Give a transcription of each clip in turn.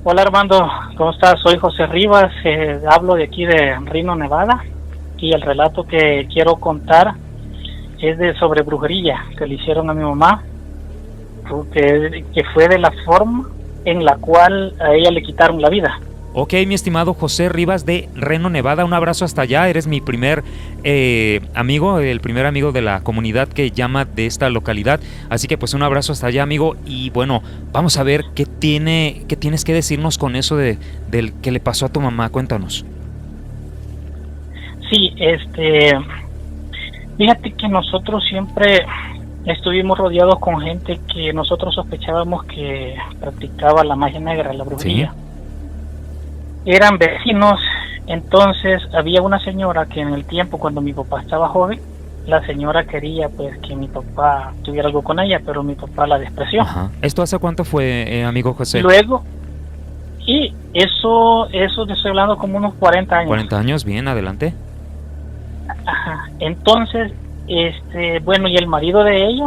Hola Armando, ¿cómo estás? Soy José Rivas, hablo de aquí de Reno, Nevada, y el relato que quiero contar es sobre brujería que le hicieron a mi mamá, que fue de la forma en la cual a ella le quitaron la vida. Ok, mi estimado José Rivas de Reno, Nevada, un abrazo hasta allá. Eres mi primer amigo, el primer amigo de la comunidad que llama de esta localidad. Así que pues un abrazo hasta allá, amigo. Y bueno, vamos a ver qué tienes que decirnos con eso del que le pasó a tu mamá. Cuéntanos. Sí, fíjate que nosotros siempre estuvimos rodeados con gente que nosotros sospechábamos que practicaba la magia negra, la brujería. Sí. Eran vecinos, entonces había una señora que en el tiempo cuando mi papá estaba joven, la señora quería pues que mi papá tuviera algo con ella, pero mi papá la despreció. Ajá. ¿Esto hace cuánto fue, amigo José? Luego, y eso te estoy hablando como unos 40 años. 40 años, bien, adelante. Ajá. Entonces, bueno, y el marido de ella,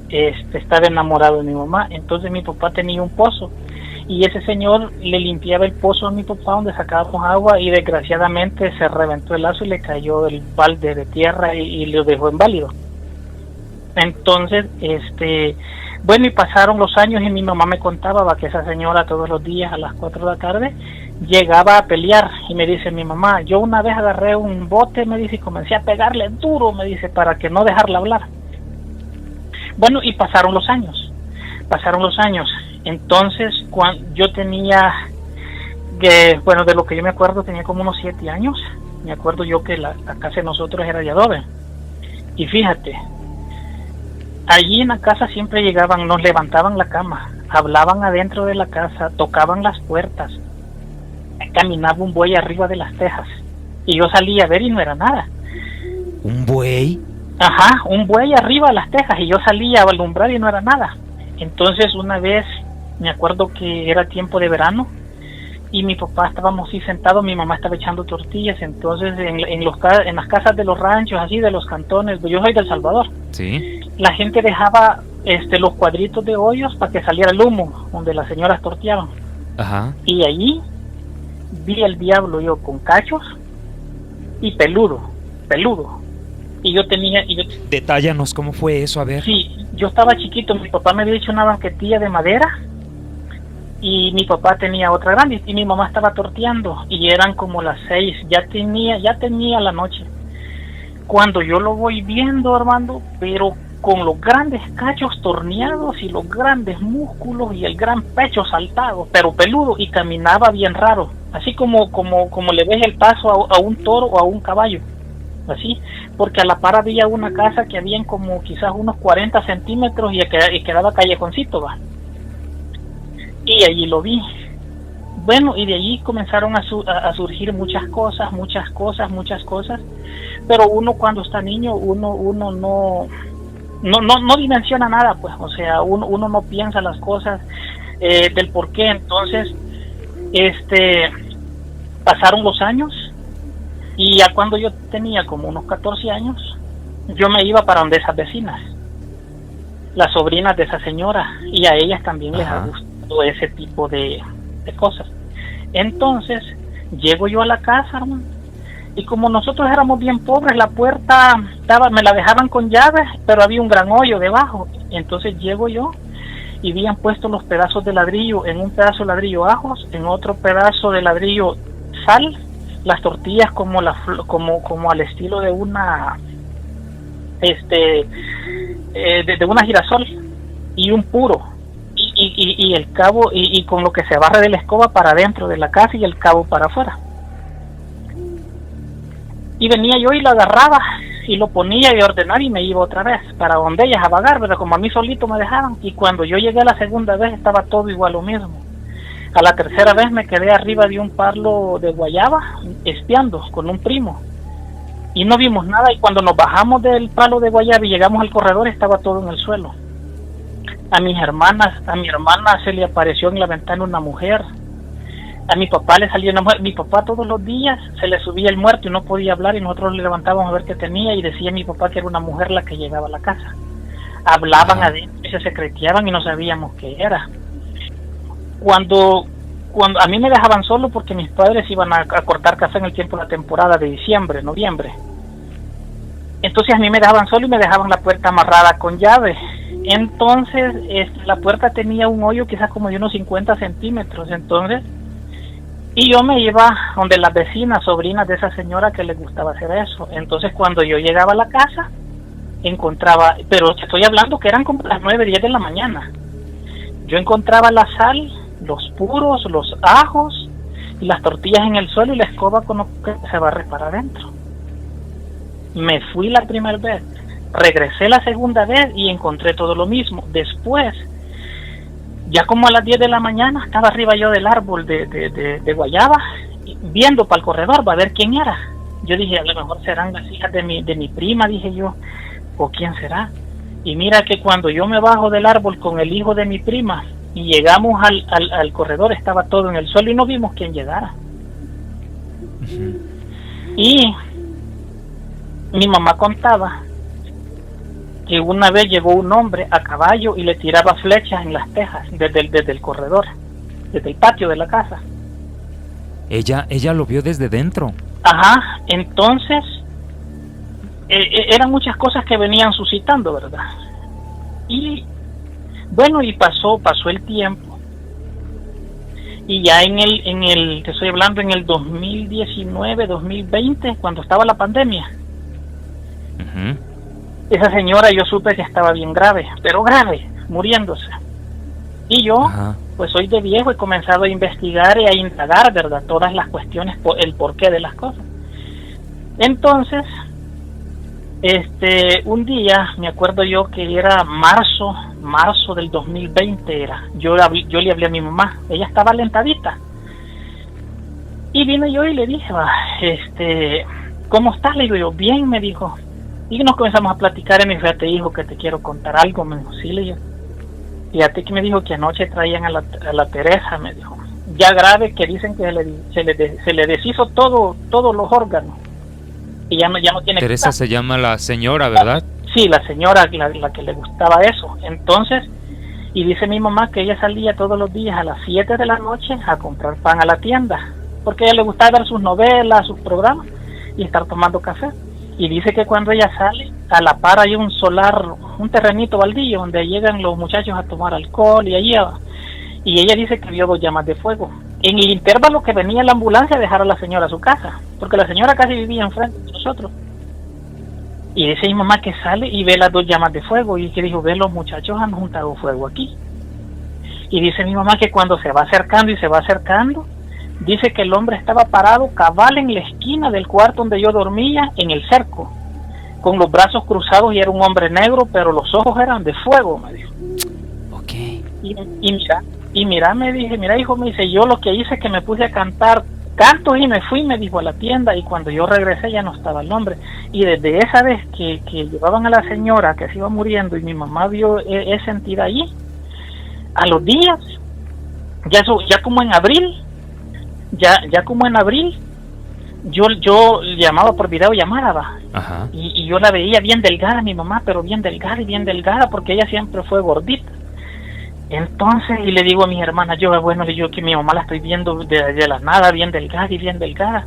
estaba enamorado de mi mamá, entonces mi papá tenía un pozo. Y ese señor le limpiaba el pozo a mi papá donde sacábamos agua y desgraciadamente se reventó el lazo y le cayó el balde de tierra y lo dejó inválido. Entonces, bueno, y pasaron los años y mi mamá me contaba que esa señora todos los días a las 4 de la tarde llegaba a pelear y me dice mi mamá, yo una vez agarré un bote, me dice, y comencé a pegarle duro, me dice, para que no dejarla hablar. Bueno, y pasaron los años. Entonces, cuando yo tenía, bueno, de lo que yo me acuerdo, tenía como unos 7 años. Me acuerdo yo que la casa de nosotros era de adobe. Y fíjate, allí en la casa siempre llegaban, nos levantaban la cama, hablaban adentro de la casa, tocaban las puertas, caminaba un buey arriba de las tejas. Y yo salía a ver y no era nada. ¿Un buey? Ajá, un buey arriba de las tejas y yo salía a alumbrar y no era nada. Entonces una vez me acuerdo que era tiempo de verano y mi papá estábamos así sentados, mi mamá estaba echando tortillas, entonces en las casas de los ranchos, así de los cantones, yo soy de El Salvador. Sí. La gente dejaba los cuadritos de hoyos para que saliera el humo donde las señoras torteaban. Ajá. Y allí vi al diablo yo con cachos y peludo. Y yo tenía... Detállanos cómo fue eso, a ver. Sí, yo estaba chiquito, mi papá me había hecho una banquetilla de madera y mi papá tenía otra grande y mi mamá estaba torteando y eran como las 6, ya tenía la noche. Cuando yo lo voy viendo, Armando, pero con los grandes cachos torneados y los grandes músculos y el gran pecho saltado, pero peludo, y caminaba bien raro, así como le ves el paso a un toro o a un caballo. Así, porque a la par había una casa que habían como quizás unos 40 centímetros y quedaba callejoncito, va. Y allí lo vi. Bueno, y de allí comenzaron a surgir muchas cosas, pero uno cuando está niño, uno no dimensiona nada, pues, o sea, uno no piensa las cosas del por qué. Entonces, pasaron los años. Y ya cuando yo tenía como unos 14 años, yo me iba para donde esas vecinas, las sobrinas de esa señora, y a ellas también les ha gustado ese tipo de cosas. Entonces, llego yo a la casa, hermano, y como nosotros éramos bien pobres, la puerta me la dejaban con llaves, pero había un gran hoyo debajo. Entonces llego yo y habían puesto los pedazos de ladrillo, en un pedazo de ladrillo ajos, en otro pedazo de ladrillo sal, las tortillas como al estilo de una de una girasol y un puro y el cabo y con lo que se barre de la escoba para adentro de la casa y el cabo para afuera. Y venía yo y lo agarraba y lo ponía y ordenar y me iba otra vez para donde ellas a vagar, pero como a mí solito me dejaban. Y cuando yo llegué a la segunda vez estaba todo igual lo mismo. A la tercera vez me quedé arriba de un palo de guayaba espiando con un primo y no vimos nada, y cuando nos bajamos del palo de guayaba y llegamos al corredor estaba todo en el suelo. A mi hermana se le apareció en la ventana una mujer, a mi papá le salió una mujer. Mi papá todos los días se le subía el muerto y no podía hablar, y nosotros le levantábamos a ver qué tenía y decía mi papá que era una mujer la que llegaba a la casa. Hablaban adentro y se secreteaban y no sabíamos qué era. Cuando cuando a mí me dejaban solo porque mis padres iban a cortar café en el tiempo de la temporada de diciembre, noviembre. Entonces a mí me dejaban solo y me dejaban la puerta amarrada con llave. Entonces la puerta tenía un hoyo quizás como de unos 50 centímetros. Entonces, y yo me iba donde las vecinas, sobrinas de esa señora que les gustaba hacer eso. Entonces cuando yo llegaba a la casa, encontraba, pero estoy hablando que eran como las 9, 10 de la mañana. Yo encontraba la sal, los puros, los ajos y las tortillas en el suelo y la escoba con lo que se barre para adentro. Me fui la primera vez, regresé la segunda vez y encontré todo lo mismo. Después, ya como a las 10 de la mañana, estaba arriba yo del árbol de guayaba, viendo para el corredor, va a ver quién era. Yo dije, a lo mejor serán las hijas de mi prima, dije yo, o quién será. Y mira que cuando yo me bajo del árbol con el hijo de mi prima y llegamos al corredor, estaba todo en el suelo y no vimos quién llegara. Y mi mamá contaba que una vez llegó un hombre a caballo y le tiraba flechas en las tejas desde el corredor, desde el patio de la casa. Ella lo vio desde dentro. Ajá, entonces eran muchas cosas que venían suscitando, ¿verdad? Y bueno, y pasó el tiempo. Y ya te estoy hablando en el 2019, 2020, cuando estaba la pandemia. Esa señora yo supe que estaba bien grave, pero grave, muriéndose. Y yo, pues soy de viejo, he comenzado a investigar y a indagar, ¿verdad? Todas las cuestiones, el porqué de las cosas. Entonces, un día, me acuerdo yo que era marzo del 2020 era. Yo le hablé a mi mamá, ella estaba alentadita. Y vine yo y le dije, ¿cómo estás? Le digo yo, bien, me dijo. Y nos comenzamos a platicar y me dijo, fíjate hijo, que te quiero contar algo. Me dijo, sí, le digo. Fíjate que me dijo que anoche traían a la Teresa, me dijo. Ya grave, que dicen que se le deshizo todos los órganos. Y ya no tiene. Teresa se llama la señora, ¿verdad? Sí, la señora, la que le gustaba eso. Entonces, y dice mi mamá que ella salía todos los días a las 7 de la noche a comprar pan a la tienda. Porque a ella le gustaba ver sus novelas, sus programas y estar tomando café. Y dice que cuando ella sale, a la par hay un solar, un terrenito baldío donde llegan los muchachos a tomar alcohol y ella dice que vio 2 llamas de fuego. En el intervalo que venía la ambulancia a dejar a la señora a su casa, porque la señora casi vivía enfrente de nosotros. Y dice mi mamá que sale y ve las 2 llamas de fuego y que dijo, ve, los muchachos han juntado fuego aquí. Y dice mi mamá que cuando se va acercando, dice que el hombre estaba parado cabal en la esquina del cuarto donde yo dormía, en el cerco, con los brazos cruzados, y era un hombre negro, pero los ojos eran de fuego, me dijo. Okay. Y mira, me dije, mira hijo, me dice, yo lo que hice es que me puse a cantar cantos y me fui, me dijo, a la tienda, y cuando yo regresé ya no estaba el hombre. Y desde esa vez que llevaban a la señora que se iba muriendo y mi mamá vio esa entidad allí, a los días, ya como en abril, yo llamaba por videollamada, y yo la veía bien delgada, mi mamá, pero bien delgada, porque ella siempre fue gordita. Entonces, y le digo a mis hermanas, yo que mi mamá la estoy viendo de la nada, bien delgada.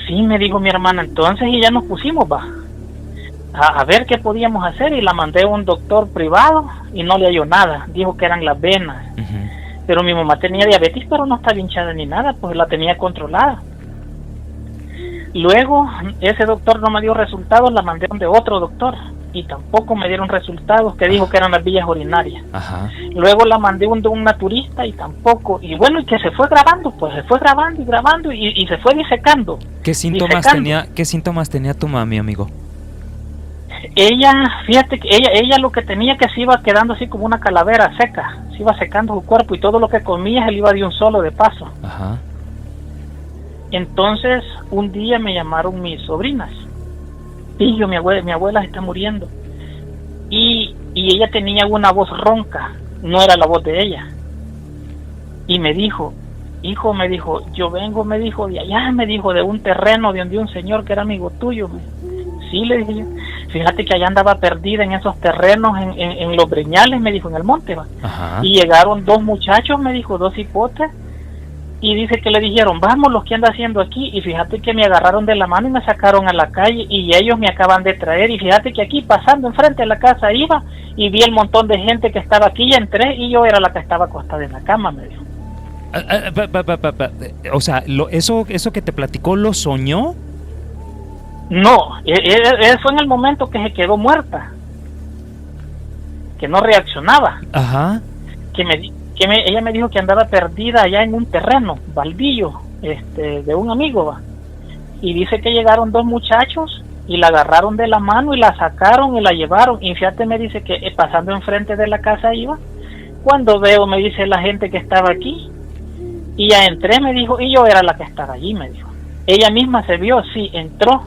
Sí, me dijo mi hermana, entonces, y ya nos pusimos, a ver qué podíamos hacer, y la mandé a un doctor privado, y no le halló nada, dijo que eran las venas. Pero mi mamá tenía diabetes, pero no estaba hinchada ni nada, pues la tenía controlada. Luego, ese doctor no me dio resultados, la mandé de otro doctor, y tampoco me dieron resultados, que dijo que eran las vías urinarias. Luego la mandé de un naturista y tampoco, y bueno, y que se fue grabando, pues se fue grabando y se fue disecando. ¿Qué síntomas tenía tu mami, amigo? Ella, fíjate que ella lo que tenía, que se iba quedando así como una calavera seca, se iba secando su cuerpo, y todo lo que comía se le iba de un solo de paso. Entonces, un día me llamaron mis sobrinas. Y yo, mi abuela se está muriendo. Y ella tenía una voz ronca, no era la voz de ella. Y me dijo, hijo, me dijo, yo vengo, me dijo, de allá, me dijo, de un terreno de un señor que era amigo tuyo. Sí, le dije yo. fíjate que allá andaba perdida en esos terrenos, en los breñales, me dijo, en el monte, va. Ajá. Y llegaron 2 muchachos, me dijo, 2 hipotes, y dice que le dijeron, vamos, ¿qué anda haciendo aquí? Y fíjate que me agarraron de la mano y me sacaron a la calle, y ellos me acaban de traer, y fíjate que aquí, pasando enfrente de la casa, iba, y vi el montón de gente que estaba aquí, y entré, y yo era la que estaba acostada en la cama, me dijo. O sea, eso que te platicó, ¿lo soñó? No, fue en el momento que se quedó muerta, que no reaccionaba. Ajá. Ella me dijo que andaba perdida allá en un terreno baldío, de un amigo, va. Y dice que llegaron 2 muchachos y la agarraron de la mano y la sacaron y la llevaron. Y fíjate, me dice que pasando enfrente de la casa iba, cuando veo, me dice, la gente que estaba aquí, y ya entré, me dijo, y yo era la que estaba allí, me dijo. Ella misma se vio, sí, entró,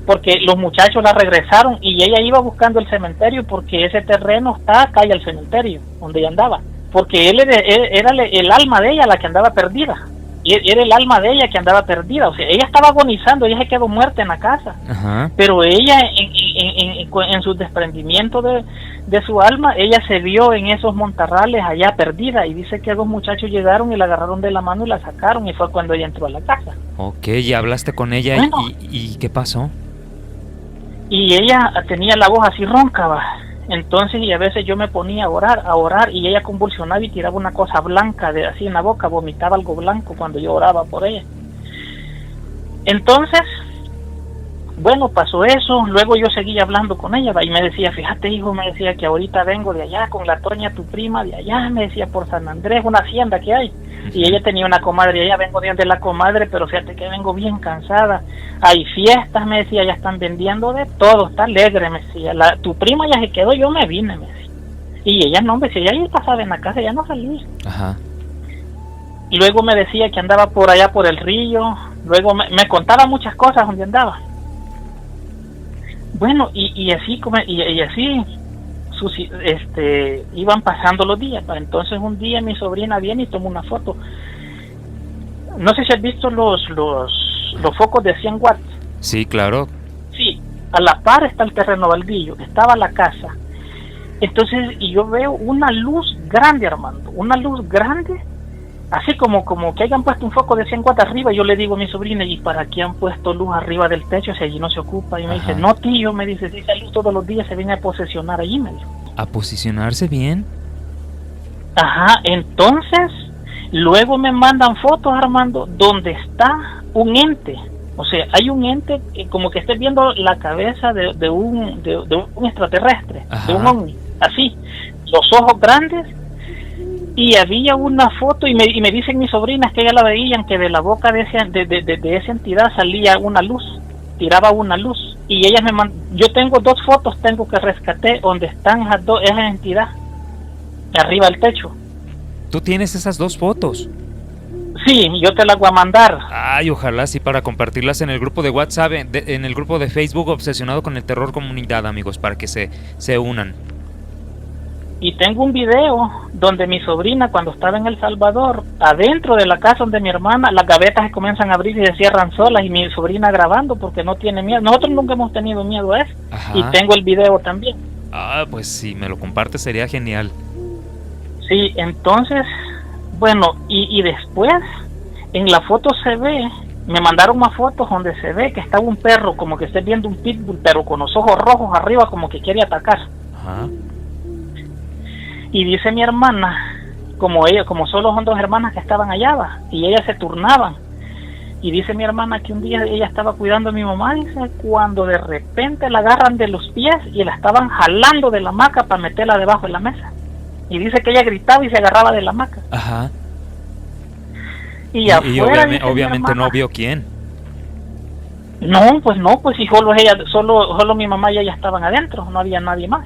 porque los muchachos la regresaron y ella iba buscando el cementerio, porque ese terreno está acá y al cementerio, donde ella andaba, porque él era el alma de ella la que andaba perdida, y era el alma de ella que andaba perdida, o sea, ella estaba agonizando, ella se quedó muerta en la casa. Ajá. Pero ella en su desprendimiento de su alma, ella se vio en esos montarrales allá perdida, y dice que 2 muchachos llegaron y la agarraron de la mano y la sacaron, y fue cuando ella entró a la casa. Ok, y hablaste con ella. Bueno, ¿y qué pasó? Y ella tenía la voz así ronca, va. Entonces, y a veces yo me ponía a orar, y ella convulsionaba y tiraba una cosa blanca así en la boca, vomitaba algo blanco cuando yo oraba por ella. Entonces, bueno, pasó eso, luego yo seguía hablando con ella, va, y me decía, fíjate, hijo, me decía que ahorita vengo de allá con la Toña, tu prima, de allá, me decía, por San Andrés, una hacienda que hay. Y ella tenía una comadre, allá vengo de la comadre, pero fíjate que vengo bien cansada. Hay fiestas, me decía, ya están vendiendo de todo, está alegre, me decía. Tu prima ya se quedó, yo me vine, me decía. Y ella no, me decía, ella pasaba en la casa, ya no salía. Ajá. Y luego me decía que andaba por allá por el río, luego me contaba muchas cosas donde andaba. Bueno, y así iban pasando los días. Entonces un día mi sobrina viene y toma una foto. No sé si has visto los focos de 100 watts. Sí, claro. Sí, a la par está el terreno baldío, estaba la casa. Entonces, y yo veo una luz grande, Armando, una luz grande, así como que hayan puesto un foco de 100 watts arriba. Yo le digo a mi sobrina, ¿y para qué han puesto luz arriba del techo si allí no se ocupa? Y me dice, no, tío, me dice, si esa luz todos los días se viene a posesionar allí, me dijo. ¿A posicionarse bien? Ajá, entonces, luego me mandan fotos, Armando, donde está un ente. O sea, hay un ente, como que estés viendo la cabeza de un extraterrestre, ajá, de un ovni, así, los ojos grandes. Y había una foto, y me dicen mis sobrinas que ya la veían, que de la boca de esa entidad salía una luz, tiraba una luz. Y ellas yo tengo 2 fotos, que rescaté, donde están esa entidad, arriba del techo. ¿Tú tienes esas 2 fotos? Sí, yo te las voy a mandar. Ay, ojalá sí, para compartirlas en el grupo de WhatsApp, en el grupo de Facebook Obsesionado con el Terror Comunidad, amigos, para que se unan. Y tengo un video donde mi sobrina, cuando estaba en El Salvador, adentro de la casa donde mi hermana, las gavetas se comienzan a abrir y se cierran solas, y mi sobrina grabando porque no tiene miedo. Nosotros nunca hemos tenido miedo a eso. Ajá. Y tengo el video también. Ah, pues si me lo compartes sería genial. Sí, entonces, bueno, y después, en la foto se ve, me mandaron más fotos donde se ve que estaba un perro, como que estés viendo un pitbull, pero con los ojos rojos arriba, como que quiere atacar. Ajá. Y dice mi hermana, como solo son 2 hermanas que estaban allá, y ellas se turnaban. Y dice mi hermana que un día ella estaba cuidando a mi mamá, dice, cuando de repente la agarran de los pies y la estaban jalando de la hamaca para meterla debajo de la mesa. Y dice que ella gritaba y se agarraba de la hamaca. Ajá. Y afuera, obviamente no vio quién. No, pues si solo mi mamá y ella estaban adentro, no había nadie más.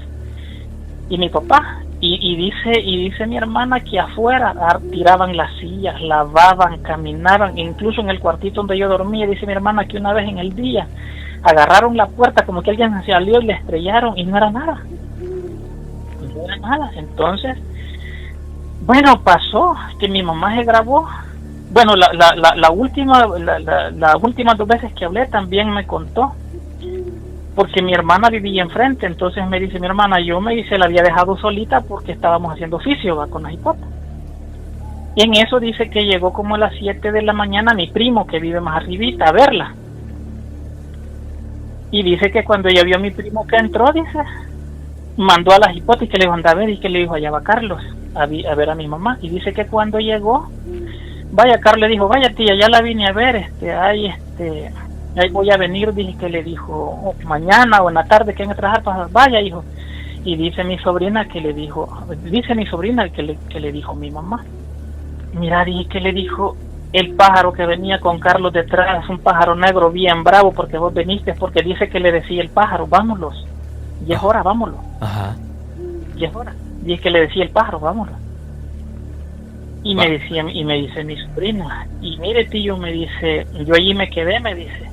Y mi papá. Y dice mi hermana que afuera tiraban las sillas, lavaban, caminaban, incluso en el cuartito donde yo dormía. Dice mi hermana que una vez en el día agarraron la puerta, como que alguien salió y le estrellaron, y no era nada. No era nada. Entonces, bueno, pasó que mi mamá se grabó. Bueno, las últimas 2 veces que hablé también me contó porque mi hermana vivía enfrente. Entonces me dice mi hermana, yo me dice, la había dejado solita porque estábamos haciendo oficio, va, con las hipotas. Y en eso dice que llegó como a las 7 de la mañana mi primo, que vive más arribita, a verla. Y dice que cuando ella vio a mi primo que entró, dice, mandó a las hipotas y que le dijo, anda a ver, y que le dijo, allá va Carlos, a ver a mi mamá. Y dice que cuando llegó, vaya, Carlos le dijo, vaya tía, ya la vine a ver, ahí voy a venir, dije que le dijo, mañana o en la tarde que venga a trabajar, pues vaya, hijo. Y dice mi sobrina que le dijo mi mamá, mira, dije que le dijo el pájaro que venía con Carlos detrás, un pájaro negro bien bravo, porque vos veniste, porque dice que le decía el pájaro, vámonos, y es hora, vámonos. Ajá. Y es hora. Dije que le decía el pájaro, vámonos. Y me dice mi sobrina, y mire tío, me dice, yo allí me quedé, me dice,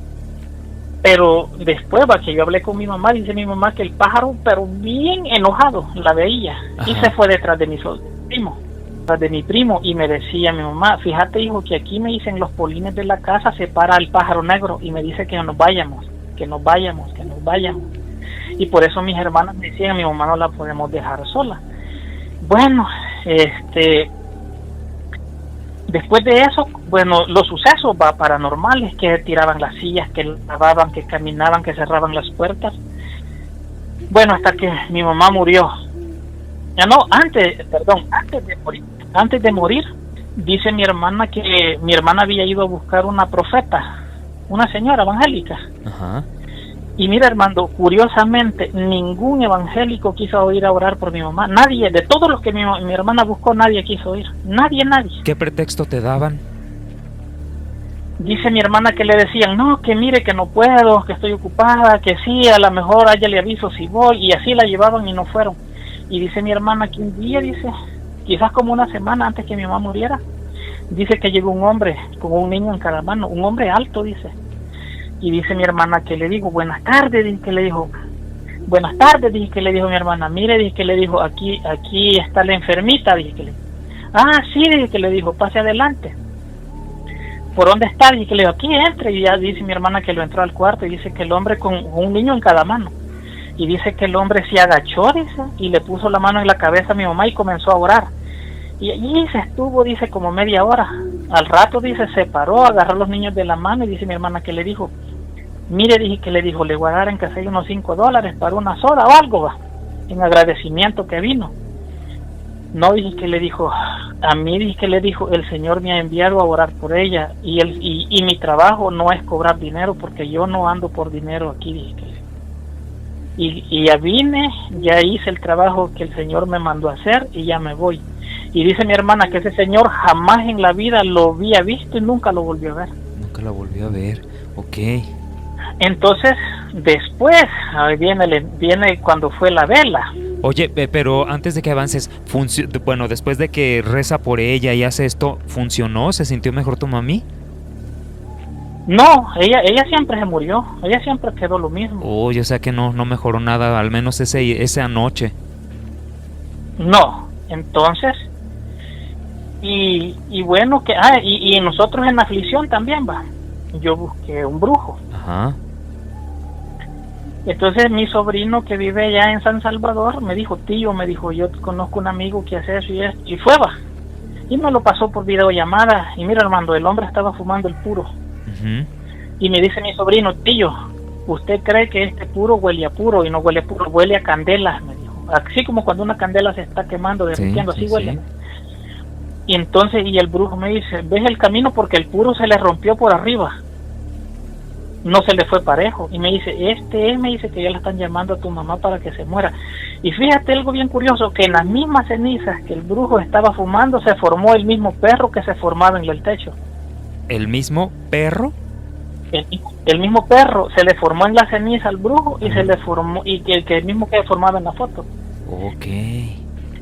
pero después va que yo hablé con mi mamá, dice mi mamá que el pájaro, pero bien enojado, la veía. Ajá. Y se fue detrás de mi primo, y me decía mi mamá, fíjate hijo, que aquí me dicen los polines de la casa se para el pájaro negro, y me dice que nos vayamos. Y por eso mis hermanas me decían, mi mamá no la podemos dejar sola. Bueno, después de eso, bueno, los sucesos paranormales, que tiraban las sillas, que lavaban, que caminaban, que cerraban las puertas. Bueno, hasta que mi mamá murió. Antes de morir, dice mi hermana que mi hermana había ido a buscar una profeta, una señora evangélica. Ajá. Y mira, hermano, curiosamente, ningún evangélico quiso ir a orar por mi mamá. Nadie, de todos los que mi hermana buscó, nadie quiso ir. Nadie. ¿Qué pretexto te daban? Dice mi hermana que le decían, no, que mire que no puedo, que estoy ocupada, que sí, a lo mejor a ella le aviso si voy, y así la llevaban y no fueron. Y dice mi hermana que un día, dice, quizás como una semana antes que mi mamá muriera, dice que llegó un hombre con un niño en cada mano, un hombre alto, dice. Y dice mi hermana que le dijo, buenas tardes, dije que le dijo mi hermana, mire, dije que le dijo, aquí está la enfermita, dije que le dijo. Ah, sí, dije que le dijo, pase adelante. ¿Por dónde está? Dije que le dijo, aquí entre. Y ya dice mi hermana que lo entró al cuarto, y dice que el hombre con un niño en cada mano. Y dice que el hombre se agachó, dice, y le puso la mano en la cabeza a mi mamá y comenzó a orar. Y allí se estuvo, dice, como media hora. Al rato, dice, se paró, agarró a los niños de la mano, y dice mi hermana que le dijo, mire, dije que le dijo, le voy a dar en que sea unos $5 para una soda o algo, va, en agradecimiento que vino. No, dije que le dijo, a mí, dije que le dijo, el Señor me ha enviado a orar por ella, y mi trabajo no es cobrar dinero, porque yo no ando por dinero aquí, dije que y ya vine, ya hice el trabajo que el Señor me mandó a hacer, y ya me voy. Y dice mi hermana que ese señor jamás en la vida lo había visto y nunca lo volvió a ver. Nunca lo volvió a ver, ok. Entonces, después viene cuando fue la vela. Oye, pero antes de que avances, bueno, después de que reza por ella y hace esto, ¿funcionó? ¿Se sintió mejor tu mami? No, ella siempre se murió, ella siempre quedó lo mismo. Oye, o sea que no mejoró nada, al menos esa noche. No, entonces, y bueno, y nosotros en la aflicción también, va, yo busqué un brujo. Ajá. Entonces mi sobrino que vive allá en San Salvador me dijo, tío, me dijo, yo conozco un amigo que hace eso y esto, y fue, va, y me lo pasó por videollamada, y mira, hermano, el hombre estaba fumando el puro. Uh-huh. Y me dice mi sobrino, tío, ¿usted cree que este puro huele a puro? Y no huele a puro, huele a candela, me dijo, así como cuando una candela se está quemando, derritiendo, así huele. Sí. Y entonces, y el brujo me dice, ¿ves el camino? Porque el puro se le rompió por arriba, no se le fue parejo. Y me dice, me dice que ya la están llamando a tu mamá para que se muera. Y fíjate algo bien curioso, que en las mismas cenizas que el brujo estaba fumando, se formó el mismo perro que se formaba en el techo. ¿El mismo perro? El mismo perro se le formó en la ceniza al brujo, y se le formó, y el mismo que formaba en la foto. Ok.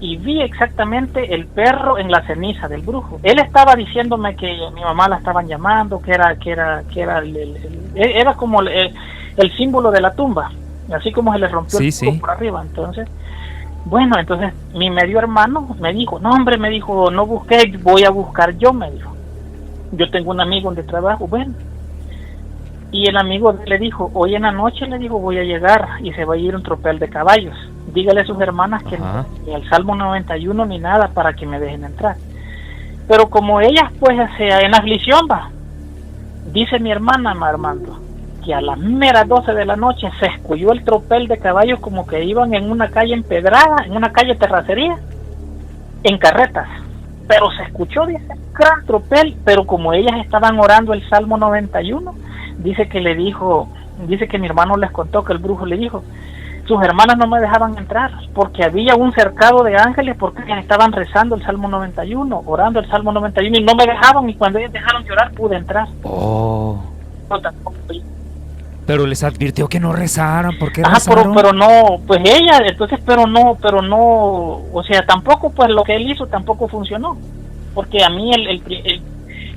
Y vi exactamente el perro en la ceniza del brujo. Él estaba diciéndome que mi mamá la estaban llamando, que era como el símbolo de la tumba, así como se le rompió el culo por arriba. Entonces, bueno, entonces mi medio hermano me dijo, no hombre, me dijo, no busqué, voy a buscar yo, me dijo. Yo tengo un amigo donde trabajo, bueno. Y el amigo le dijo, hoy en la noche, le dijo, voy a llegar y se va a ir un tropel de caballos. Dígale a sus hermanas que ni el Salmo 91 ni nada para que me dejen entrar. Pero como ellas pues en aflicción va, dice mi hermana, Armando, que a las meras 12 de la noche se escuchó el tropel de caballos como que iban en una calle empedrada, en una calle terracería, en carretas. Pero se escuchó, dice, gran tropel, pero como ellas estaban orando el Salmo 91, dice que mi hermano les contó que el brujo le dijo, sus hermanas no me dejaban entrar, porque había un cercado de ángeles, porque ellas estaban rezando el Salmo 91, orando el Salmo 91, y no me dejaban, y cuando ellas dejaron de orar, pude entrar. Oh. No, tampoco. Pero les advirtió que no rezaran, ¿por qué rezaron? Pero no, pues ella, entonces, pero no, o sea, tampoco, pues lo que él hizo tampoco funcionó, porque a mí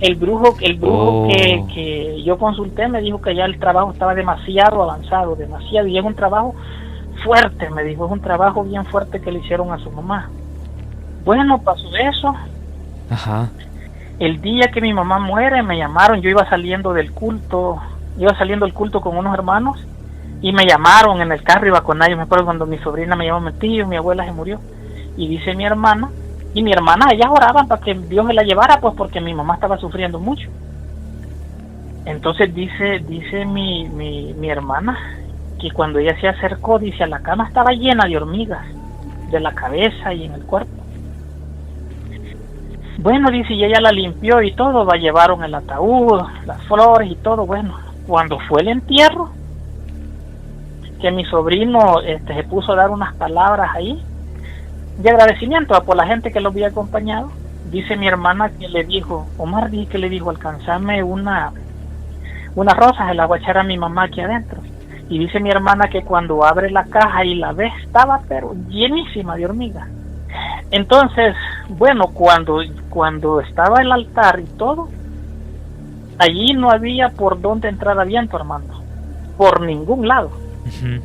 el brujo que yo consulté me dijo que ya el trabajo estaba demasiado avanzado, y es un trabajo fuerte, me dijo, es un trabajo bien fuerte que le hicieron a su mamá. Bueno, pasó eso. Ajá. El día que mi mamá muere me llamaron, yo iba saliendo del culto con unos hermanos y me llamaron en el carro, iba con ellos, me acuerdo cuando mi sobrina me llamó, mi tío, mi abuela se murió, y dice mi hermana, ellas oraban para que Dios me la llevara, pues porque mi mamá estaba sufriendo mucho. Entonces dice mi hermana que cuando ella se acercó, dice, a la cama estaba llena de hormigas, de la cabeza y en el cuerpo. Bueno, dice, y ella la limpió y todo, llevaron el ataúd, las flores y todo. Bueno, cuando fue el entierro, que mi sobrino se puso a dar unas palabras ahí de agradecimiento por la gente que lo había acompañado, dice mi hermana que le dijo, Omar, dije que le dijo, alcanzame una rosa, se la voy a echar a mi mamá aquí adentro. Y dice mi hermana que cuando abre la caja y la ve, estaba pero llenísima de hormigas. Entonces, bueno, cuando estaba el altar y todo, allí no había por dónde entrar a viento, Armando, por ningún lado. Uh-huh.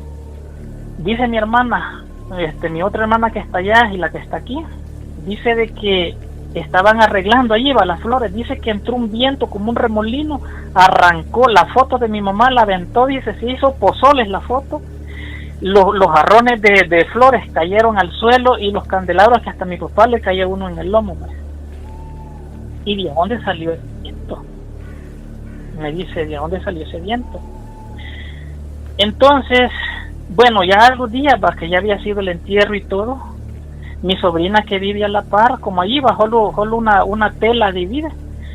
Dice mi hermana, mi otra hermana que está allá y la que está aquí, dice de que estaban arreglando allí las flores, dice que entró un viento como un remolino, arrancó la foto de mi mamá, la aventó, dice, se hizo pozoles la foto, los jarrones de flores cayeron al suelo y los candelabros que hasta a mi papá le caía uno en el lomo. ¿Y de dónde salió ese viento? Me dice, ¿de dónde salió ese viento? Entonces, bueno, ya algún día, que ya había sido el entierro y todo, mi sobrina que vive a la par, como allí bajó una tela divina,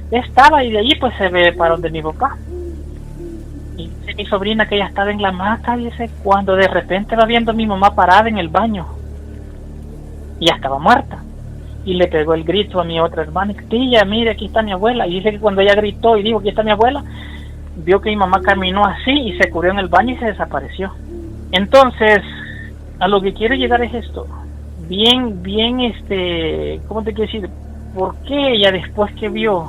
estaba, y de allí pues se ve para donde mi papá. Y dice mi sobrina que ella estaba en la hamaca, dice, cuando de repente va viendo a mi mamá parada en el baño, y ya estaba muerta. Y le pegó el grito a mi otra hermana, tía, mire, aquí está mi abuela. Y dice que cuando ella gritó y dijo, aquí está mi abuela, vio que mi mamá caminó así y se cubrió en el baño y se desapareció. Entonces, a lo que quiero llegar es esto. Bien, ¿cómo te quiero decir? ¿Por qué ella, después que vio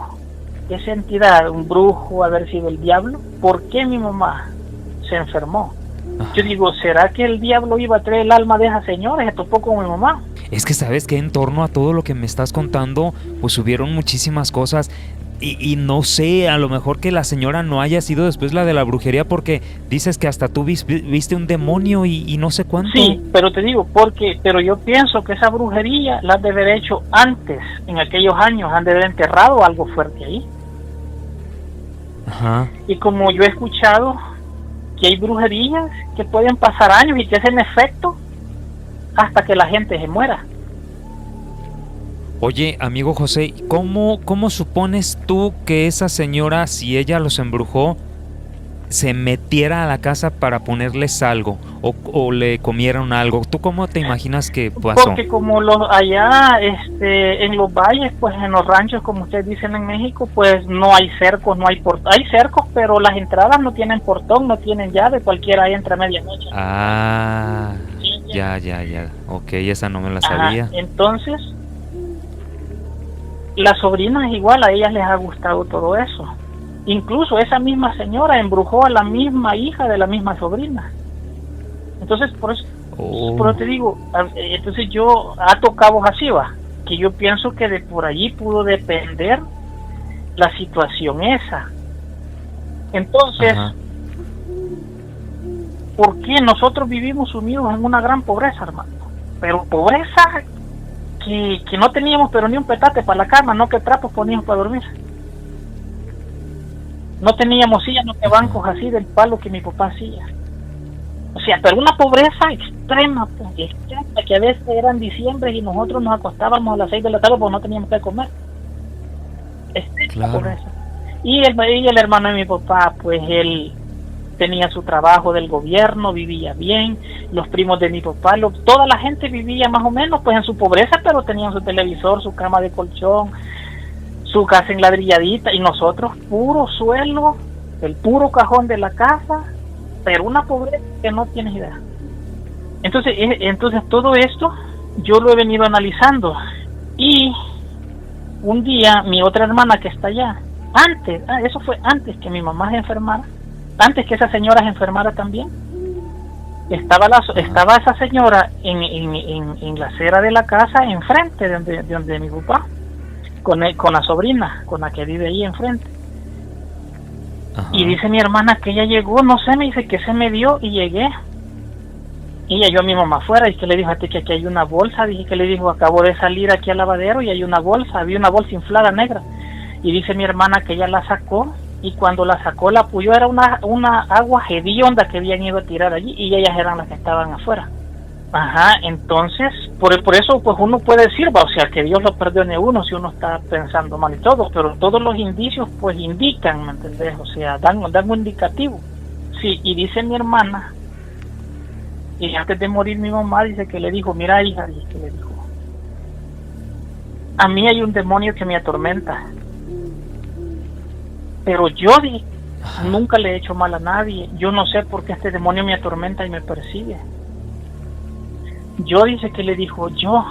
esa entidad, un brujo, haber sido el diablo, por qué mi mamá se enfermó? Yo digo, ¿será que el diablo iba a traer el alma de esa señora? Se topó con mi mamá. Es que sabes que en torno a todo lo que me estás contando, pues hubieron muchísimas cosas. Y no sé, a lo mejor que la señora no haya sido después la de la brujería, porque dices que hasta tú viste un demonio y no sé cuánto. Sí, pero te digo, pero yo pienso que esa brujería la han de haber hecho antes, en aquellos años, han de haber enterrado algo fuerte ahí. Ajá. Y como yo he escuchado que hay brujerías que pueden pasar años y que hacen efecto hasta que la gente se muera. Oye, amigo José, ¿cómo supones tú que esa señora, si ella los embrujó, se metiera a la casa para ponerles algo o le comieran algo? ¿Tú cómo te imaginas que pasó? Porque como allá en los valles, pues en los ranchos, como ustedes dicen en México, pues no hay cercos, no hay portón. Hay cercos, pero las entradas no tienen portón, no tienen llave, cualquiera entra a medianoche. Ah, sí, ya. Ok, esa no me la sabía. Entonces, las sobrinas igual, a ellas les ha gustado todo eso. Incluso esa misma señora embrujó a la misma hija de la misma sobrina. Entonces, por eso te digo, entonces yo ato cabos así, que yo pienso que de por allí pudo depender la situación esa. Entonces, porque nosotros vivimos sumidos en una gran pobreza, hermano, pero pobreza que no teníamos pero ni un petate para la cama, no que trapos poníamos para dormir. No teníamos sillas, no que bancos así del palo que mi papá hacía. O sea, pero una pobreza extrema, pues, extrema, que a veces eran diciembre y nosotros nos acostábamos a las 6 de la tarde porque no teníamos que comer. Extrema pobreza. Y el hermano de mi papá, pues él tenía su trabajo del gobierno, vivía bien, los primos de mi papá, toda la gente vivía más o menos pues en su pobreza, pero tenían su televisor, su cama de colchón, su casa enladrilladita, y nosotros puro suelo, el puro cajón de la casa, pero una pobreza que no tienes idea. Entonces todo esto yo lo he venido analizando, y un día mi otra hermana que está allá, eso fue antes que mi mamá se enfermara, antes que esa señora se enfermara también, estaba esa señora en la acera de la casa enfrente de donde mi papá, con la sobrina, con la que vive ahí enfrente. Ajá. Y dice mi hermana que ella llegó, no sé, me dice que se me dio y llegué. Y ella, yo a mi mamá afuera, y que le dijo a ti que aquí hay una bolsa, dije que le dijo, acabo de salir aquí al lavadero y hay una bolsa, había una bolsa inflada negra. Y dice mi hermana que ella la sacó, y cuando la sacó, la apoyó, era una agua hedionda que habían ido a tirar allí, y ellas eran las que estaban afuera. Ajá, entonces, por eso pues uno puede decir, o sea, que Dios lo perdone a uno si uno está pensando mal y todo, pero todos los indicios pues indican, ¿me entendés? O sea, dan un indicativo. Sí, y dice mi hermana, y antes de morir mi mamá, dice que le dijo, mira hija, dice que le dijo, a mí hay un demonio que me atormenta, pero yo nunca le he hecho mal a nadie, yo no sé por qué este demonio me atormenta y me persigue. Yo, dice que le dijo, yo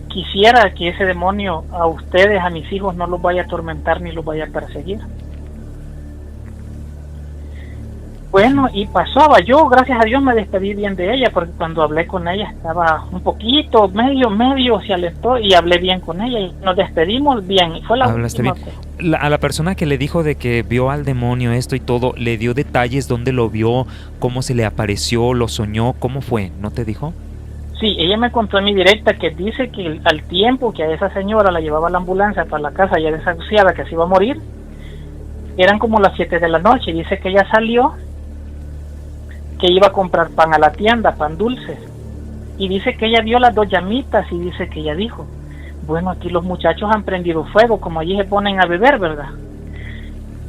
quisiera que ese demonio a ustedes, a mis hijos, no los vaya a atormentar ni los vaya a perseguir. Bueno, y pasaba, yo gracias a Dios me despedí bien de ella, porque cuando hablé con ella estaba un poquito, medio se alentó, y hablé bien con ella y nos despedimos bien. Y fue la última bien. A la persona que le dijo de que vio al demonio esto y todo, ¿le dio detalles dónde lo vio, cómo se le apareció, lo soñó, cómo fue? ¿No te dijo? Sí, ella me contó en mi directa que dice que al tiempo que a esa señora la llevaba a la ambulancia para la casa ya desahuciada, que se iba a morir, eran como las 7 de la noche, y dice que ella salió, que iba a comprar pan a la tienda, pan dulces, y dice que ella vio las 2 llamitas, y dice que ella dijo, bueno, aquí los muchachos han prendido fuego, como allí se ponen a beber, ¿verdad?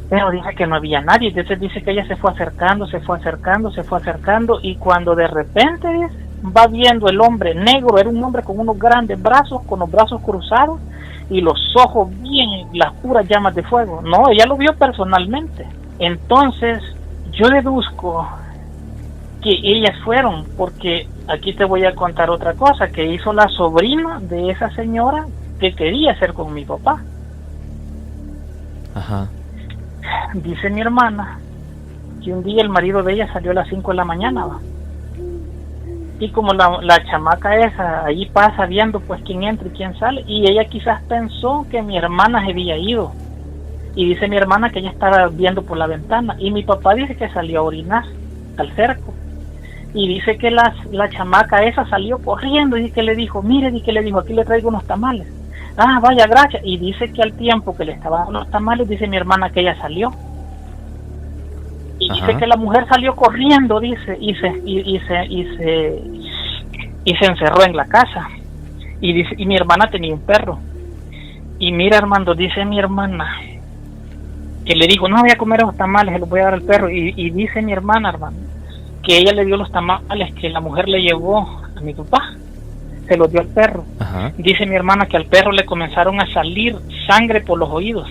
Pero dice que no había nadie, entonces dice que ella se fue acercando, y cuando de repente va viendo el hombre negro, era un hombre con unos grandes brazos, con los brazos cruzados, y los ojos bien, las puras llamas de fuego. No, ella lo vio personalmente. Entonces, yo deduzco que ellas fueron, porque aquí te voy a contar otra cosa que hizo la sobrina de esa señora que quería hacer con mi papá. Ajá. Dice mi hermana que un día el marido de ella salió a las 5 de la mañana, ¿va? Y como la chamaca esa ahí pasa viendo pues quién entra y quién sale, y ella quizás pensó que mi hermana se había ido, y dice mi hermana que ella estaba viendo por la ventana, y mi papá dice que salió a orinar al cerco, y dice que la chamaca esa salió corriendo, y que le dijo, mire, y que le dijo, aquí le traigo unos tamales. Ah, vaya, gracias. Y dice que al tiempo que le estaban dando los tamales, dice mi hermana que ella salió, y Ajá. Dice que la mujer salió corriendo, dice, y se encerró en la casa, y dice, y mi hermana tenía un perro, y mira, Armando, dice mi hermana que le dijo, no voy a comer esos tamales, se los voy a dar al perro, y dice mi hermana, Armando, que ella le dio los tamales que la mujer le llevó a mi papá, se los dio al perro. Ajá. Dice mi hermana que al perro le comenzaron a salir sangre por los oídos,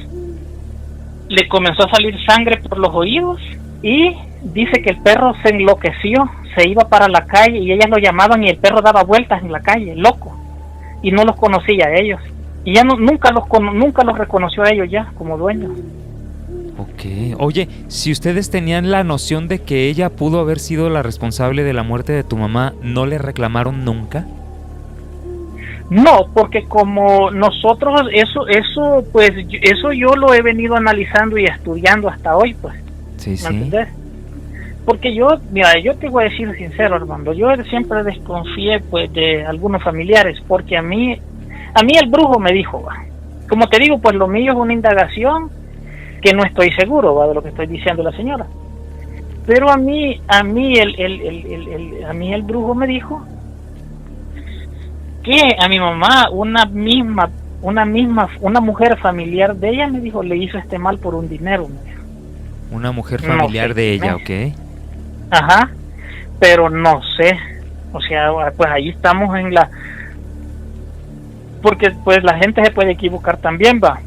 le comenzó a salir sangre por los oídos, y dice que el perro se enloqueció, se iba para la calle, y ellas lo llamaban, y el perro daba vueltas en la calle, loco, y no los conocía a ellos, y ya nunca los reconoció a ellos ya como dueños. Ok. Oye, si ustedes tenían la noción de que ella pudo haber sido la responsable de la muerte de tu mamá, ¿no le reclamaron nunca? No, porque como nosotros, eso yo lo he venido analizando y estudiando hasta hoy, pues. Sí, sí. ¿Me entendés? Porque mira, yo te voy a decir sincero, Armando, yo siempre desconfié pues de algunos familiares, porque a mí el brujo me dijo, va, como te digo, pues lo mío es una indagación que no estoy seguro, va, de lo que estoy diciendo la señora. Pero a mí el brujo me dijo que a mi mamá una mujer familiar de ella, me dijo, le hizo este mal por un dinero, me dijo. Una mujer familiar no sé, de ella, ¿ok? Ajá, pero no sé, o sea, pues ahí estamos porque pues la gente se puede equivocar también, va,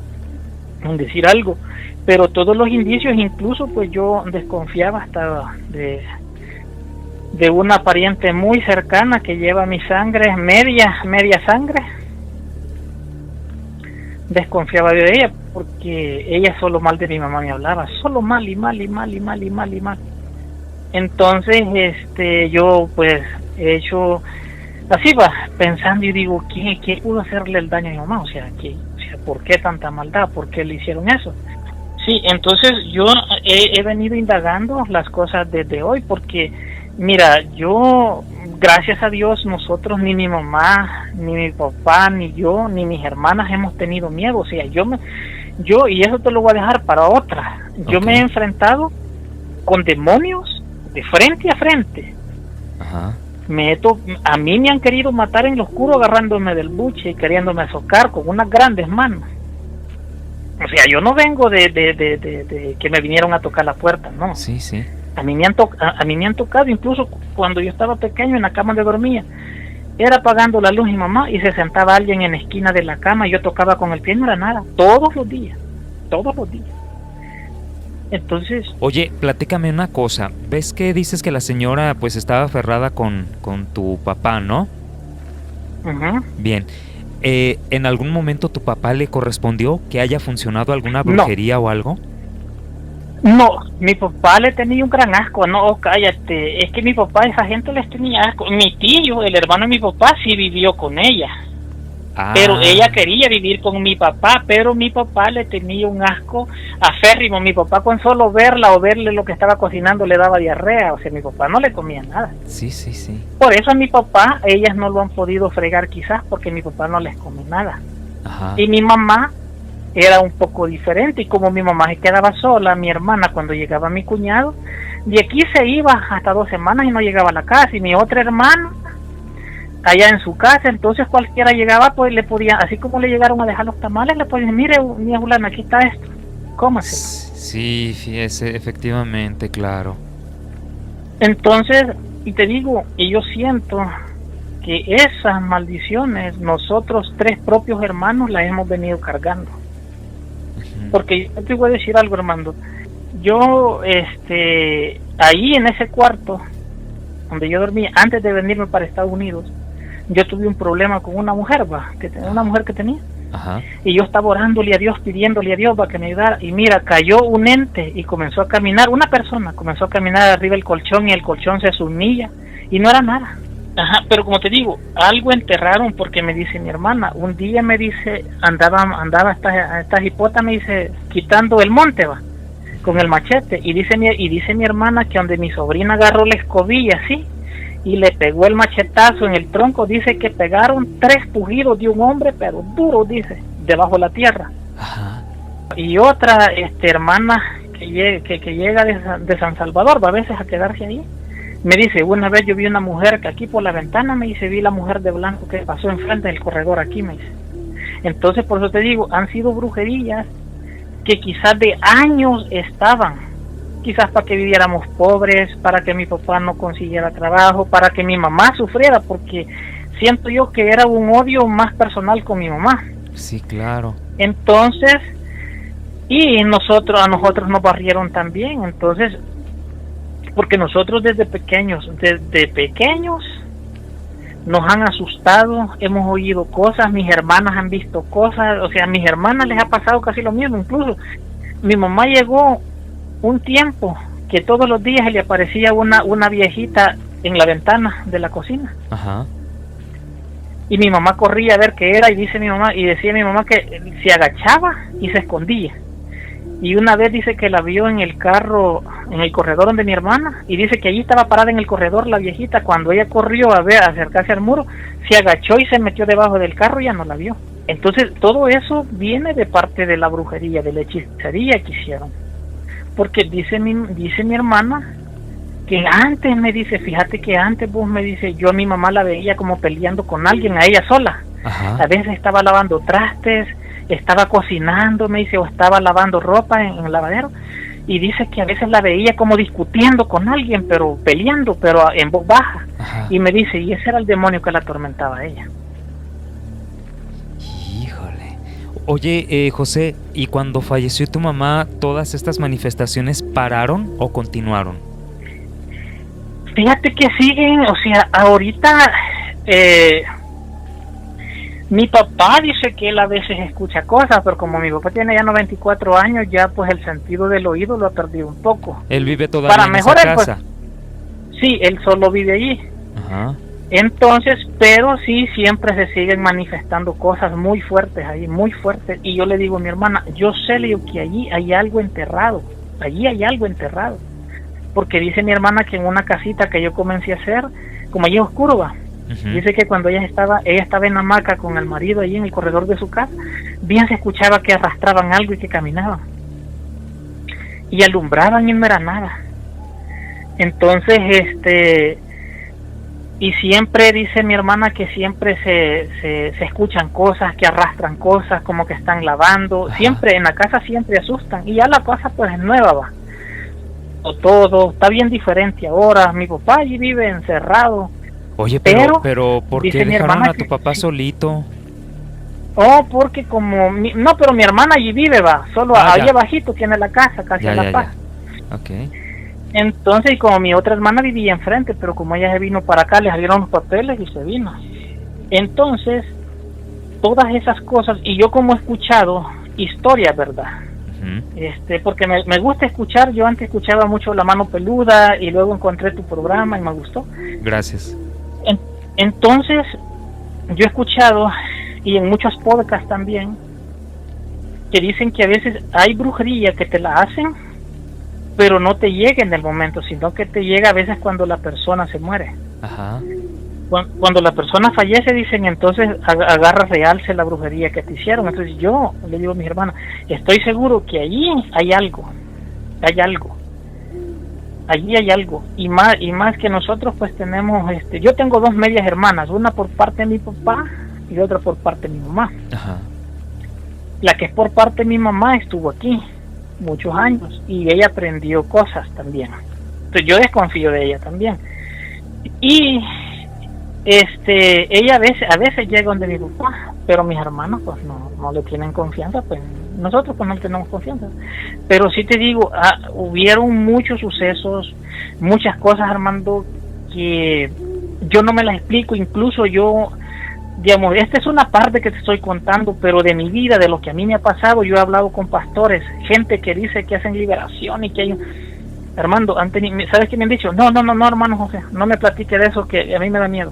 en decir algo, pero todos los indicios, incluso pues yo desconfiaba hasta de una pariente muy cercana que lleva mi sangre, media sangre, desconfiaba de ella, porque ella solo mal de mi mamá me hablaba, solo mal y mal y mal y mal y mal y mal. Entonces, yo pues he hecho así, va, pensando y digo, ¿qué pudo hacerle el daño a mi mamá? O sea, ¿por qué tanta maldad? ¿Por qué le hicieron eso? Sí, entonces yo he venido indagando las cosas desde hoy, porque mira, yo, gracias a Dios, nosotros, ni mi mamá, ni mi papá, ni yo, ni mis hermanas hemos tenido miedo. O sea, yo y eso te lo voy a dejar para otra. Yo me he enfrentado con demonios de frente a frente. Ajá. A mí me han querido matar en lo oscuro agarrándome del buche y queriéndome socar con unas grandes manos. O sea, yo no vengo de que me vinieron a tocar la puerta, no. Sí, sí. A mí me han tocado, incluso cuando yo estaba pequeño en la cama de dormía, era apagando la luz mi mamá y se sentaba alguien en la esquina de la cama y yo tocaba con el pie, no era nada, todos los días. Entonces... Oye, platícame una cosa, ¿ves que dices que la señora pues estaba aferrada con tu papá, no? Uh-huh. Bien, ¿en algún momento tu papá le correspondió que haya funcionado alguna brujería o algo? No, mi papá le tenía un gran asco, no, cállate, es que mi papá, esa gente les tenía asco. Mi tío, el hermano de mi papá, sí vivió con ella. Pero ella quería vivir con mi papá, pero mi papá le tenía un asco aférrimo. Mi papá con solo verla o verle lo que estaba cocinando le daba diarrea, o sea, mi papá no le comía nada. Sí. Por eso a mi papá, ellas no lo han podido fregar quizás, porque mi papá no les come nada. Ajá. Y mi mamá era un poco diferente, y como mi mamá se quedaba sola, mi hermana cuando llegaba mi cuñado, de aquí se iba hasta 2 semanas y no llegaba a la casa, y mi otra hermana allá en su casa, entonces cualquiera llegaba, pues le podía, así como le llegaron a dejar los tamales, le podían, mire, mi Julana, aquí está esto, cómase. Sí, fíjese, efectivamente, claro. Entonces, y te digo, y yo siento que esas maldiciones, nosotros 3 propios hermanos las hemos venido cargando. Uh-huh. Porque yo te voy a decir algo, Armando, yo, ahí en ese cuarto donde yo dormía, antes de venirme para Estados Unidos, yo tuve un problema con una mujer, una mujer que tenía. Ajá. Y yo estaba orándole a Dios, pidiéndole a Dios para que me ayudara, y mira, cayó un ente y comenzó a caminar, una persona comenzó a caminar arriba del colchón y el colchón se sumía y no era nada. Ajá, pero como te digo, algo enterraron, porque me dice mi hermana, un día me dice, andaba esta hipota, me dice, quitando el monte, con el machete, y dice mi hermana que donde mi sobrina agarró la escobilla así y le pegó el machetazo en el tronco, dice que pegaron 3 pujidos de un hombre, pero duro, dice, debajo de la tierra. Ajá. Y otra hermana que llega de San Salvador, va a veces a quedarse ahí, me dice, una vez yo vi una mujer que aquí por la ventana, me dice, vi la mujer de blanco que pasó enfrente del corredor aquí, me dice. Entonces, por eso te digo, han sido brujerías que quizás de años estaban, quizás para que viviéramos pobres, para que mi papá no consiguiera trabajo, para que mi mamá sufriera, porque siento yo que era un odio más personal con mi mamá. Sí, claro. Entonces, y a nosotros nos barrieron también, entonces, porque nosotros desde pequeños nos han asustado, hemos oído cosas, mis hermanas han visto cosas, o sea, a mis hermanas les ha pasado casi lo mismo. Incluso mi mamá llegó un tiempo que todos los días le aparecía una viejita en la ventana de la cocina. Ajá. Y mi mamá corría a ver qué era, y decía mi mamá que se agachaba y se escondía. Y una vez dice que la vio en el carro, en el corredor donde mi hermana, y dice que allí estaba parada en el corredor la viejita. Cuando ella corrió a ver, a acercarse al muro, se agachó y se metió debajo del carro y ya no la vio. Entonces todo eso viene de parte de la brujería, de la hechicería que hicieron. Porque dice mi hermana que antes, me dice, fíjate que antes, vos, me dice, yo a mi mamá la veía como peleando con alguien, a ella sola. Ajá. A veces estaba lavando trastes, estaba cocinando, me dice, o estaba lavando ropa en el lavadero, y dice que a veces la veía como discutiendo con alguien, pero peleando, pero en voz baja. Ajá. Y me dice, y ese era el demonio que la atormentaba a ella. Híjole. Oye, José, ¿y cuando falleció tu mamá, todas estas manifestaciones pararon o continuaron? Fíjate que siguen, o sea, ahorita mi papá dice que él a veces escucha cosas, pero como mi papá tiene ya 94 años, ya pues el sentido del oído lo ha perdido un poco. Él vive todavía Para en mejor esa él, casa. pues, sí, él solo vive allí. Ajá. Entonces, pero sí, siempre se siguen manifestando cosas muy fuertes ahí, muy fuertes. Y yo le digo a mi hermana, yo sé, le digo, que allí hay algo enterrado, allí hay algo enterrado. Porque dice mi hermana que en una casita que yo comencé a hacer, como allí es oscuro, va. Dice que cuando ella estaba en hamaca con el marido allí en el corredor de su casa, bien se escuchaba que arrastraban algo y que caminaban. Y alumbraban y no era nada. Entonces, y siempre dice mi hermana que siempre se escuchan cosas, que arrastran cosas, como que están lavando. Ajá. Siempre, en la casa siempre asustan. Y ya la casa pues es nueva, va. Todo está bien diferente ahora. Mi papá allí vive encerrado. Oye, pero ¿por qué dejaron a tu papá solito? Oh, porque como no, pero mi hermana allí vive, va, solo ahí abajito tiene la casa, casi en La Paz. Okay. Entonces, y como mi otra hermana vivía enfrente, pero como ella se vino para acá, le salieron los papeles y se vino. Entonces, todas esas cosas, y yo como he escuchado historias, ¿verdad? Porque me gusta escuchar. Yo antes escuchaba mucho La Mano Peluda y luego encontré tu programa y me gustó. Gracias. Entonces yo he escuchado, y en muchos podcasts también, que dicen que a veces hay brujería que te la hacen, pero no te llega en el momento, sino que te llega a veces cuando la persona se muere. Ajá. Cuando la persona fallece, dicen, entonces agarra, realce la brujería que te hicieron. Entonces yo le digo a mis hermanas, estoy seguro que allí hay algo, allí hay algo, y más que nosotros pues tenemos, yo tengo dos medias hermanas, una por parte de mi papá y otra por parte de mi mamá. Ajá. La que es por parte de mi mamá estuvo aquí muchos años y ella aprendió cosas también. Entonces yo desconfío de ella también. Y ella a veces llega donde mi papá, pero mis hermanos pues no le tienen confianza, pues nosotros pues no tenemos confianza. Pero sí te digo, hubieron muchos sucesos, muchas cosas, Armando, que yo no me las explico. Incluso yo, digamos, esta es una parte que te estoy contando, pero de mi vida, de lo que a mí me ha pasado. Yo he hablado con pastores, gente que dice que hacen liberación y que hay... Armando, ¿sabes qué me han dicho? No, hermano José, no me platique de eso, que a mí me da miedo.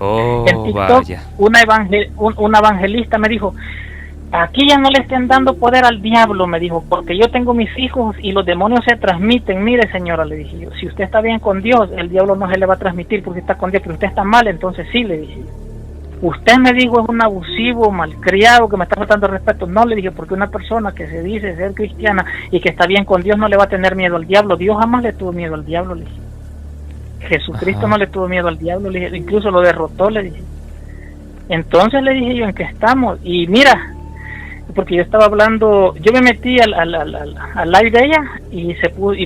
Oh, en TikTok, vaya. una evangelista me dijo, aquí ya no le estén dando poder al diablo, me dijo, porque yo tengo mis hijos y los demonios se transmiten. Mire, señora, le dije yo, si usted está bien con Dios, el diablo no se le va a transmitir porque está con Dios, pero usted está mal, entonces sí, le dije. Usted me dijo es un abusivo, malcriado, que me está faltando el respeto. No, le dije, porque una persona que se dice ser cristiana y que está bien con Dios no le va a tener miedo al diablo. Dios jamás le tuvo miedo al diablo, le dije. Jesucristo no le tuvo miedo al diablo, le dije, incluso lo derrotó, le dije. Entonces le dije yo, ¿en qué estamos? Y mira, porque yo estaba hablando, yo me metí al live de ella y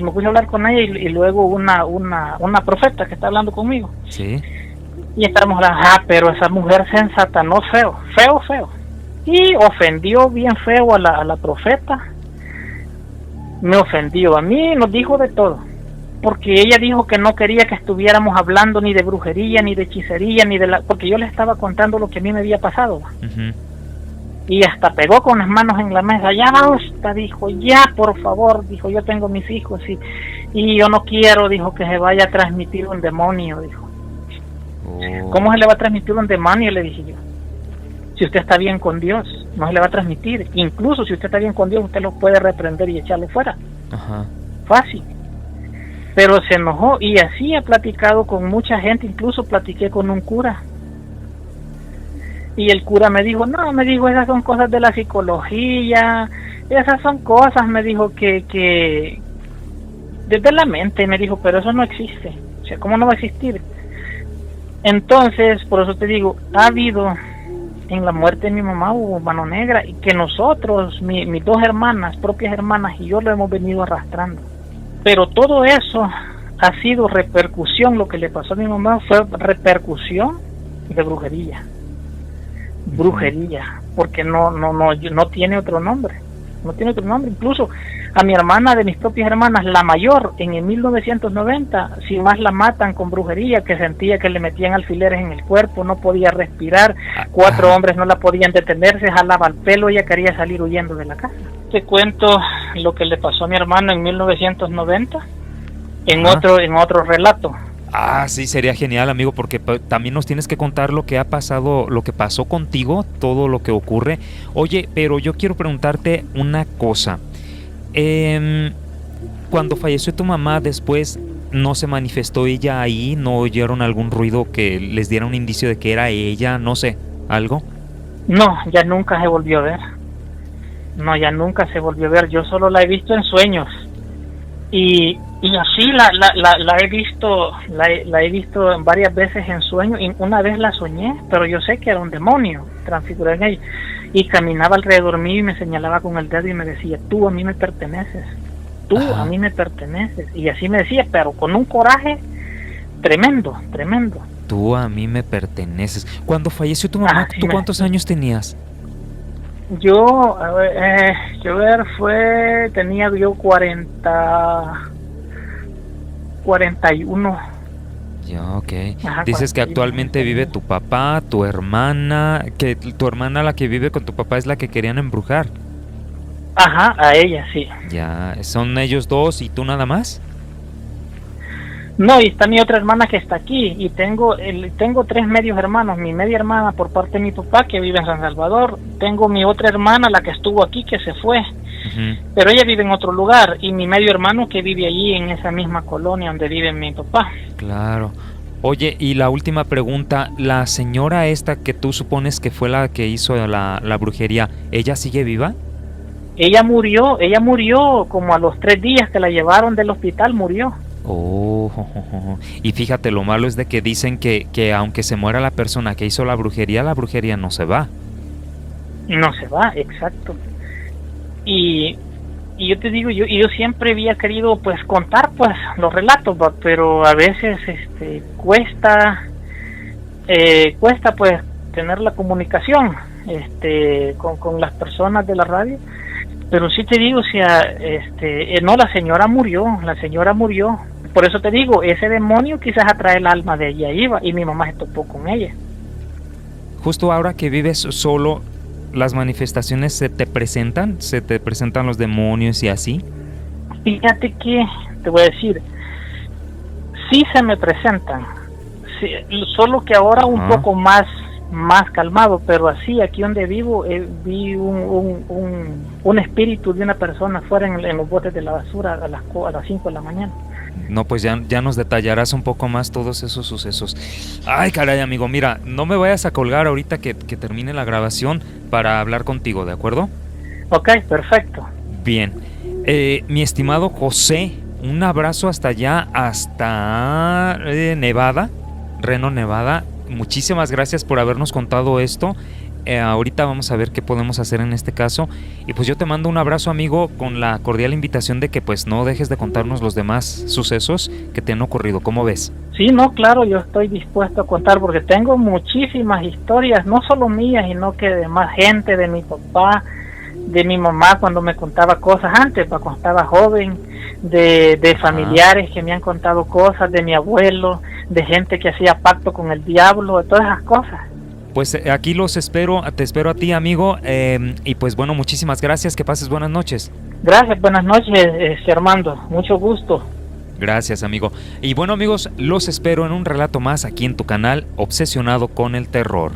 me puse a hablar con ella y luego una profeta que está hablando conmigo. Sí. Y estábamos hablando, pero esa mujer se ensatanó feo. Y ofendió bien feo a la profeta. Me ofendió a mí, nos dijo de todo. Porque ella dijo que no quería que estuviéramos hablando ni de brujería, ni de hechicería, porque yo le estaba contando lo que a mí me había pasado. Uh-huh. Y hasta pegó con las manos en la mesa. Ya basta, dijo, ya por favor, dijo, yo tengo mis hijos y yo no quiero, dijo, que se vaya a transmitir un demonio, dijo. ¿Cómo se le va a transmitir un demonio? Le dije yo, si usted está bien con Dios. no se le va a transmitir. Incluso si usted está bien con Dios, usted lo puede reprender y echarlo fuera. Ajá. Fácil. Pero se enojó, y así he platicado con mucha gente, incluso platiqué con un cura. Y el cura me dijo, no, me dijo, esas son cosas de la psicología, esas son cosas, me dijo, que desde la mente, me dijo, pero eso no existe. O sea, ¿cómo no va a existir? Entonces, por eso te digo, ha habido, en la muerte de mi mamá hubo mano negra, y que nosotros, mis dos hermanas, propias hermanas, y yo lo hemos venido arrastrando. Pero todo eso ha sido repercusión, lo que le pasó a mi mamá fue repercusión de brujería. Brujería, porque no tiene otro nombre. No tiene otro nombre. Incluso a mi hermana, de mis propias hermanas, la mayor, en el 1990, sin más la matan con brujería, que sentía que le metían alfileres en el cuerpo, no podía respirar, 4 hombres no la podían detener, se jalaba el pelo, ella quería salir huyendo de la casa. Te cuento lo que le pasó a mi hermano en 1990, en otro relato. Ah, sí, sería genial, amigo, porque también nos tienes que contar lo que ha pasado, lo que pasó contigo, todo lo que ocurre. Oye, pero yo quiero preguntarte una cosa. Cuando falleció tu mamá, después, ¿no se manifestó ella ahí? ¿No oyeron algún ruido que les diera un indicio de que era ella? No sé, ¿algo? No, ya nunca se volvió a ver. No, ya nunca se volvió a ver. Yo solo la he visto en sueños. Y así la he visto varias veces en sueños, y una vez la soñé, pero yo sé que era un demonio transfigurado en ella, y caminaba alrededor mío y me señalaba con el dedo y me decía, tú a mí me perteneces, tú a mí me perteneces, y así me decía, pero con un coraje tremendo. Tú a mí me perteneces. Cuando falleció tu mamá, ¿tú cuántos años tenías? Yo, tenía yo 41. Ya, ok. Ajá, dices que actualmente vive tu papá, tu hermana, que tu hermana, la que vive con tu papá, es la que querían embrujar. Ajá, a ella, sí. Ya, ¿son ellos dos y tú nada más? No, y está mi otra hermana que está aquí, y tengo 3 medios hermanos. Mi media hermana por parte de mi papá, que vive en San Salvador. Tengo mi otra hermana, la que estuvo aquí, que se fue, pero ella vive en otro lugar, y mi medio hermano que vive allí en esa misma colonia donde vive mi papá. Claro. Oye, y la última pregunta, la señora esta que tú supones que fue la que hizo la brujería, ¿ella sigue viva? Ella murió como a los 3 días que la llevaron del hospital, murió. Y fíjate, lo malo es de que dicen que aunque se muera la persona que hizo la brujería no se va. No se va, exacto. Y yo te digo, yo siempre había querido pues contar pues los relatos, pero a veces cuesta pues tener la comunicación con las personas de la radio. Pero sí te digo, o sea, no, la señora murió. Por eso te digo, ese demonio quizás atrae el alma de ella iba, y mi mamá se topó con ella. Justo ahora que vives solo, ¿las manifestaciones se te presentan los demonios y así? Fíjate que, te voy a decir, sí se me presentan, sí, solo que ahora un poco más calmado, pero así, aquí donde vivo, vi un espíritu de una persona fuera en los botes de la basura a las 5 de la mañana. No, pues ya nos detallarás un poco más todos esos sucesos. Ay, caray, amigo, mira, no me vayas a colgar ahorita que termine la grabación para hablar contigo, ¿de acuerdo? Ok, perfecto. Bien. Mi estimado José, un abrazo hasta allá, hasta Nevada, Reno, Nevada. Muchísimas gracias por habernos contado esto. Ahorita vamos a ver qué podemos hacer en este caso. Y pues yo te mando un abrazo, amigo, con la cordial invitación de que pues no dejes de contarnos los demás sucesos que te han ocurrido. ¿Cómo ves? Sí, no, claro, yo estoy dispuesto a contar porque tengo muchísimas historias, no solo mías, sino que de más gente, de mi papá, de mi mamá cuando me contaba cosas antes, cuando estaba joven, de familiares que me han contado cosas, de mi abuelo, de gente que hacía pacto con el diablo, de todas esas cosas. Pues aquí te espero a ti, amigo, y pues bueno, muchísimas gracias, que pases buenas noches. Gracias, buenas noches, Armando, mucho gusto. Gracias, amigo. Y bueno, amigos, los espero en un relato más aquí en tu canal Obsesionado con el Terror.